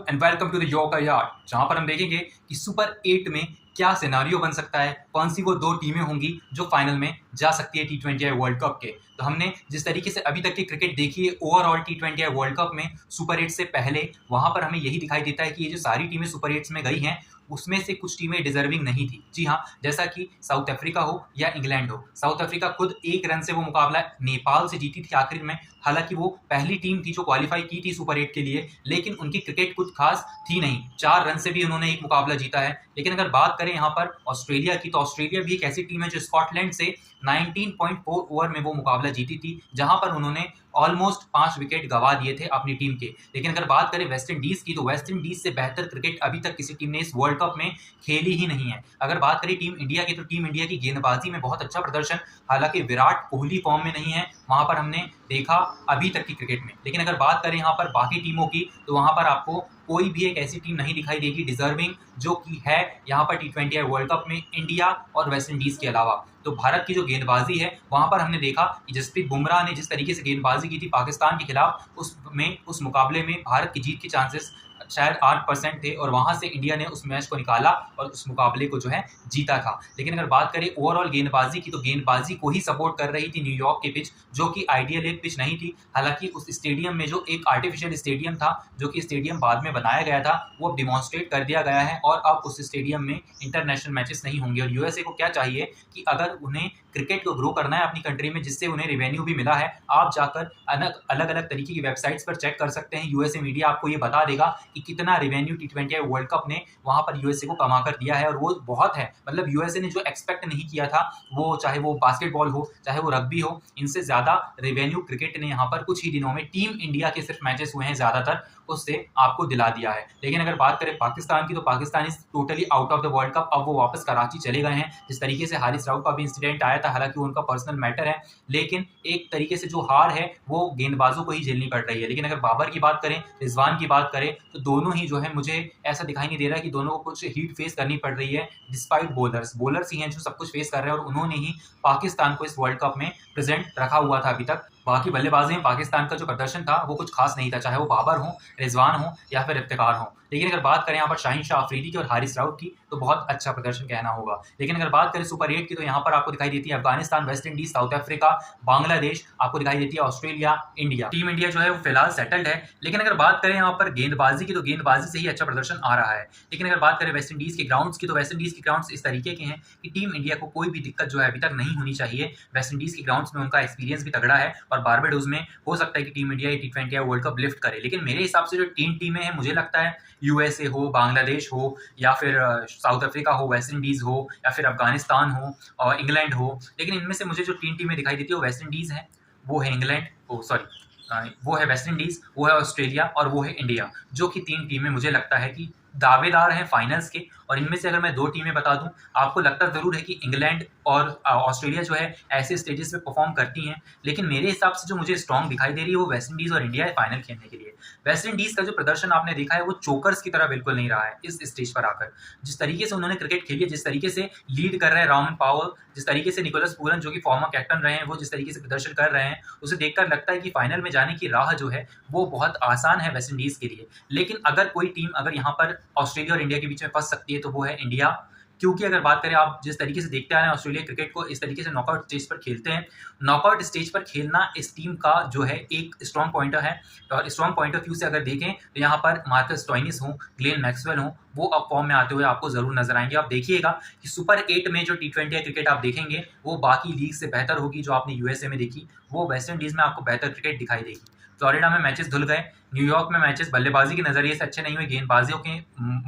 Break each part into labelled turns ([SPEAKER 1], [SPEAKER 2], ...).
[SPEAKER 1] And welcome to the yoga yard, जहां पर हम देखेंगे कि सुपर 8 में क्या सिनारियो बन सकता है, कौन सी वो दो टीमें होंगी जो फाइनल में जा सकती है T20 वर्ल्ड कप के। तो हमने जिस तरीके से अभी तक की क्रिकेट देखी है ओवरऑल T20 वर्ल्ड कप में सुपर 8 से पहले, वहां पर हमें यही दिखाई देता है कि ये जो सारी टीमें सुपर 8 में गई हैं उसमें से कुछ टीमें डिजर्विंग नहीं थी। जी हाँ, जैसा कि साउथ अफ्रीका हो या इंग्लैंड हो। साउथ अफ्रीका खुद एक रन से वो मुकाबला नेपाल से जीती थी आखिर में। हालांकि वो पहली टीम थी जो क्वालिफाई की थी सुपर 8 के लिए, लेकिन उनकी क्रिकेट कुछ खास थी नहीं। 4 रन से भी उन्होंने एक मुकाबला जीता है। लेकिन अगर बात करें यहाँ पर ऑस्ट्रेलिया की, तो ऑस्ट्रेलिया भी एक ऐसी टीम है जो स्कॉटलैंड से 19.4 ओवर में वो मुकाबला जीती थी, जहां पर उन्होंने ऑलमोस्ट 5 विकेट गंवा दिए थे अपनी टीम के। लेकिन अगर बात करें वेस्ट इंडीज की, तो वेस्ट इंडीज से बेहतर क्रिकेट अभी तक किसी टीम ने इस वर्ल्ड कप में खेली ही नहीं है। अगर बात करें टीम इंडिया की, तो टीम इंडिया की गेंदबाजी में बहुत अच्छा प्रदर्शन, हालांकि विराट कोहली फॉर्म में नहीं है, वहां पर हमने देखा अभी तक की क्रिकेट में। लेकिन अगर बात करें यहाँ पर बाकी टीमों की, तो वहां पर आपको कोई भी एक ऐसी टीम नहीं दिखाई देगी डिजर्विंग जो कि है यहाँ पर T20 वर्ल्ड कप में इंडिया और वेस्ट इंडीज के अलावा। तो भारत की जो गेंदबाजी है वहां पर हमने देखा कि जसप्रीत बुमराह ने जिस तरीके से गेंदबाजी की थी पाकिस्तान के खिलाफ, उस मुकाबले में भारत की जीत के चांसेस शायद 8% थे, और वहां से इंडिया ने उस मैच को निकाला और उस मुकाबले को जो है जीता था। लेकिन अगर बात करें ओवरऑल गेंदबाजी की, तो गेंदबाजी को ही सपोर्ट कर रही थी न्यूयॉर्क की पिच, जो कि आइडियल एक पिच नहीं थी। हालांकि उस स्टेडियम में जो एक आर्टिफिशियल स्टेडियम था, जो कि स्टेडियम बाद में बनाया गया था, वो अब डिमॉन्स्ट्रेट कर दिया गया है और अब उस स्टेडियम में इंटरनेशनल मैचेस नहीं होंगे। और यूएसए को क्या चाहिए कि अगर उन्हें क्रिकेट को ग्रो करना है अपनी कंट्री में, जिससे उन्हें रेवेन्यू भी मिला है, आप जाकर अलग अलग तरीके की वेबसाइट्स पर चेक कर सकते हैं। यूएसए मीडिया आपको ये बता देगा कि कितना रेवेन्यू T20 वर्ल्ड कप ने वहां पर यूएसए को कमा कर दिया है, और वो बहुत है। मतलब यूएसए ने जो एक्सपेक्ट नहीं किया था, वो चाहे वो बास्केटबॉल हो चाहे वो रग्बी हो, इनसे ज्यादा रेवेन्यू क्रिकेट ने यहाँ पर कुछ ही दिनों में, टीम इंडिया के सिर्फ मैचेस हुए हैं ज्यादातर, उससे आपको दिला दिया है। लेकिन अगर बात करें पाकिस्तान की, तो Pakistan is totally out of the world cup. अब वो वापस कराची चले गए हैं। जिस तरीके से हारिस राव का भी इंसिडेंट आया था, हालांकि उनका पर्सनल मैटर है, लेकिन एक तरीके से जो हार है वो गेंदबाजों को ही झेलनी पड़ रही है। लेकिन अगर बाबर की बात करें, रिजवान की बात करें, तो दोनों ही जो है, मुझे ऐसा दिखाई नहीं दे रहा कि दोनों को कुछ हीट फेस करनी पड़ रही है। डिस्पाइट बोलर्स ही हैं जो सब कुछ फेस कर रहे हैं, और उन्होंने ही पाकिस्तान को इस वर्ल्ड कप में प्रेजेंट रखा हुआ था अभी तक। बाकी बल्लेबाजी में पाकिस्तान का जो प्रदर्शन था वो कुछ खास नहीं था, चाहे वो बाबर हो, रिजवान हो या फिर इफ्तिकार हो। लेकिन अगर बात करें यहाँ पर शाहीन शाह अफरीदी की और हारिस राउत की, तो बहुत अच्छा प्रदर्शन कहना होगा। लेकिन अगर बात करें सुपर 8 की, तो यहाँ पर आपको दिखाई देती है Afghanistan, West Indies, south Africa, Bangladesh, आपको दिखाई देती है ऑस्ट्रेलिया, इंडिया। टीम इंडिया जो है वो फिलहाल सेटल्ड है। लेकिन अगर बात करें यहाँ पर गेंदबाजी की, तो गेंदबाजी से ही अच्छा प्रदर्शन आ रहा है। लेकिन अगर बात करें वेस्ट इंडीज के ग्राउंड्स की, तो वेस्ट इंडीज के ग्राउंड्स इस तरीके के हैं कि टीम इंडिया को कोई भी दिक्कत जो है अभी तक नहीं होनी चाहिए। वेस्ट इंडीज के ग्राउंड्स में उनका एक्सपीरियंस भी तगड़ा है, और बारबाडोस में हो सकता है कि team India T20 world cup lift करे। लेकिन मेरे हिसाब से जो 3 टीमें हैं, मुझे लगता है यूएसए हो, बांग्लादेश हो, या फिर साउथ अफ्रीका हो, वेस्ट इंडीज हो, या फिर अफगानिस्तान हो और इंग्लैंड हो। लेकिन इनमें से मुझे जो 3 टीमें दिखाई देती है वो वेस्ट इंडीज है, वो है इंग्लैंड, वो है वेस्ट इंडीज, वो है ऑस्ट्रेलिया, और वो है इंडिया। जो कि 3 टीमें मुझे लगता है कि दावेदार हैं फाइनल्स के। और इनमें से अगर मैं 2 टीमें बता दूं, आपको लगता जरूर है कि इंग्लैंड और ऑस्ट्रेलिया जो है ऐसे स्टेजेस पे परफॉर्म करती हैं, लेकिन मेरे हिसाब से जो मुझे स्ट्रॉन्ग दिखाई दे रही है वो वेस्ट इंडीज और इंडिया है फाइनल खेलने के लिए। वेस्ट इंडीज का जो प्रदर्शन आपने देखा है वो चोकर्स की तरह बिल्कुल नहीं रहा है इस स्टेज पर आकर। जिस तरीके से उन्होंने क्रिकेट खेली है, जिस तरीके से लीड कर रहे हैं रॉमन पावल, जिस तरीके से निकोलस पूरन जो कि फॉर्मर कैप्टन रहे हैं, वो जिस तरीके से प्रदर्शन कर रहे हैं, उसे देखकर लगता है कि फाइनल में जाने की राह जो है वो बहुत आसान है वेस्ट इंडीज के लिए। लेकिन अगर कोई टीम अगर यहाँ पर ऑस्ट्रेलिया और इंडिया के बीच में फंस सकती है, तो वो है इंडिया। क्योंकि अगर बात करें, आप जिस तरीके से देखते आ रहे हैं ऑस्ट्रेलिया क्रिकेट को, इस तरीके से नॉकआउट स्टेज पर खेलते हैं। नॉकआउट स्टेज पर खेलना इस टीम का जो है एक स्ट्रॉन्ग पॉइंट है। और स्ट्रॉन्ग पॉइंट ऑफ व्यू से अगर देखें, तो यहाँ पर मार्कस स्टोइनिस हो, ग्लेन मैक्सवेल हो, वो अब फॉर्म में आते हुए आपको जरूर नजर आएंगे। आप देखिएगा कि सुपर 8 में जो T20 क्रिकेट आप देखेंगे वो बाकी लीग से बेहतर होगी। जो आपने यूएसए में देखी, वो वेस्ट इंडीज में आपको बेहतर क्रिकेट दिखाई देगी। फ्लोरिडा में मैचेस धुल गए, न्यूयॉर्क में मैचेस बल्लेबाजी के नजरिए से अच्छे नहीं हुए, गेंदबाजियों के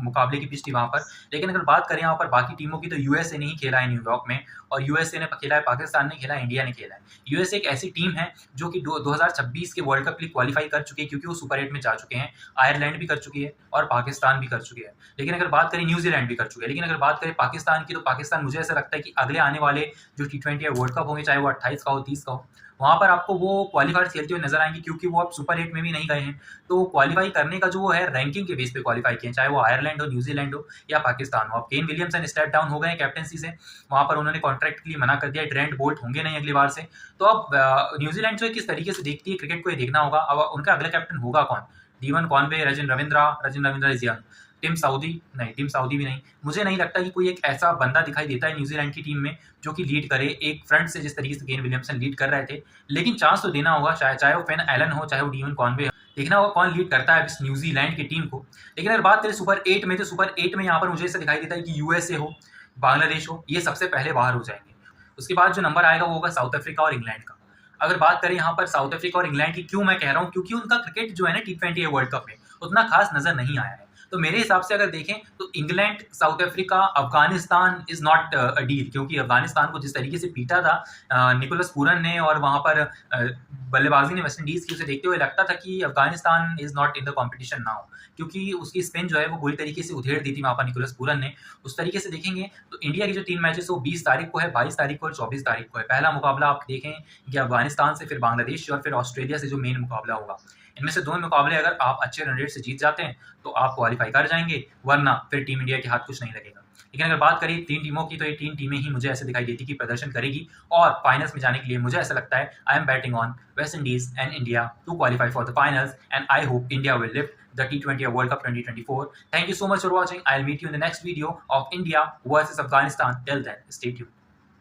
[SPEAKER 1] मुकाबले की पिच थी वहां पर। लेकिन अगर बात करें यहाँ पर बाकी टीमों की, तो यूएसए ने ही खेला है न्यूयॉर्क में, और यूएसए ने खेला है, पाकिस्तान ने खेला है, इंडिया ने खेला है। यूएसए एक ऐसी टीम है जो कि 2026 के वर्ल्ड कप के लिए क्वालिफाई कर चुकी है, क्योंकि वो सुपर 8 में जा चुके हैं। आयरलैंड भी कर चुकी है और पाकिस्तान भी कर चुकी है। लेकिन अगर बात करें, न्यूजीलैंड भी कर चुकी है। लेकिन अगर बात करें पाकिस्तान की, तो पाकिस्तान मुझे ऐसा लगता है कि अगले आने वाले जो T20 वर्ल्ड कप होंगे, चाहे वो 28 का हो, 30 का हो, वहां पर आपको वो क्वालिफायर खेलते हुए नजर आएंगे, क्योंकि वो अब सुपर 8 में भी नहीं गए हैं। तो क्वालिफाई करने का जो वो है रैंकिंग के बेस पे क्वालिफाई किए, चाहे वो आयरलैंड हो, न्यूजीलैंड हो या पाकिस्तान हो। अब केन विलियमसन स्टेप डाउन हो गए कैप्टनसी से, वहां पर उन्होंने कॉन्ट्रैक्ट के लिए मना कर दिया। ट्रेंट बोल्ट होंगे नहीं अगली बार से। तो अब न्यूजीलैंड जो है किस तरीके से देखती है क्रिकेट को, ये देखना होगा। अब उनका अगला कैप्टन होगा कौन? Devon Conway, Rachin Ravindra is young. Tim Southee भी नहीं। मुझे नहीं लगता कि कोई एक ऐसा बंदा दिखाई देता है न्यूजीलैंड की टीम में जो कि लीड करे एक फ्रंट से, जिस तरीके से केन विलियमसन लीड कर रहे थे। लेकिन चांस तो देना होगा, चाहे वो फेन एलन हो, चाहे वो डीवन कॉनवे हो। देखना होगा कौन लीड करता है इस न्यूजीलैंड की टीम को। लेकिन अगर बात करें सुपर 8 में, तो सुपर 8 में यहाँ पर मुझे ऐसा दिखाई देता है कि यूएसए हो, बांग्लादेश हो, ये सबसे पहले बाहर हो जाएंगे। उसके बाद जो नंबर आएगा वो होगा साउथ अफ्रीका और इंग्लैंड का। अगर बात करें यहाँ पर साउथ अफ्रीका और इंग्लैंड की, क्यों मैं कह रहा हूँ, क्योंकि उनका क्रिकेट जो है ना T20 वर्ल्ड कप में उतना खास नजर नहीं आया है। तो मेरे हिसाब से अगर देखें तो England, south Africa, Afghanistan is not a deal, क्योंकि अफगानिस्तान को जिस तरीके से पीटा था निकोलस पूरन ने और वहां पर बल्लेबाजी ने वेस्ट इंडीज की, उसे देखते हुए लगता था कि Afghanistan is not in the competition now, क्योंकि उसकी स्पिन जो है वो बुरी तरीके से उधेड़ दी थी वहां पर निकोलस पूरन ने। उस तरीके से देखेंगे तो इंडिया की जो 3 मैचेस वो 20 तारीख को है, 22 तारीख को और 24 तारीख को है। पहला मुकाबला आप देखें कि अफगानिस्तान से, फिर बांग्लादेश से और फिर ऑस्ट्रेलिया से जो मेन मुकाबला होगा। इनमें से 2 मुकाबले अगर आप अच्छे रन रेट से जीत जाते हैं तो आप क्वालिफाई कर जाएंगे, वरना फिर टीम इंडिया के हाथ कुछ नहीं लगेगा। लेकिन अगर बात करें 3 टीमों की, तो ये 3 टीमें ही मुझे ऐसे दिखाई देती कि प्रदर्शन करेगी और फाइनल्स में जाने के लिए मुझे ऐसा लगता है I am batting on West Indies and India to qualify for the finals, and I hope India will lift the T20 World Cup 2024. Thank you so much for watching. I'll meet you in the next video of India versus Afghanistan. Till then, stay tuned.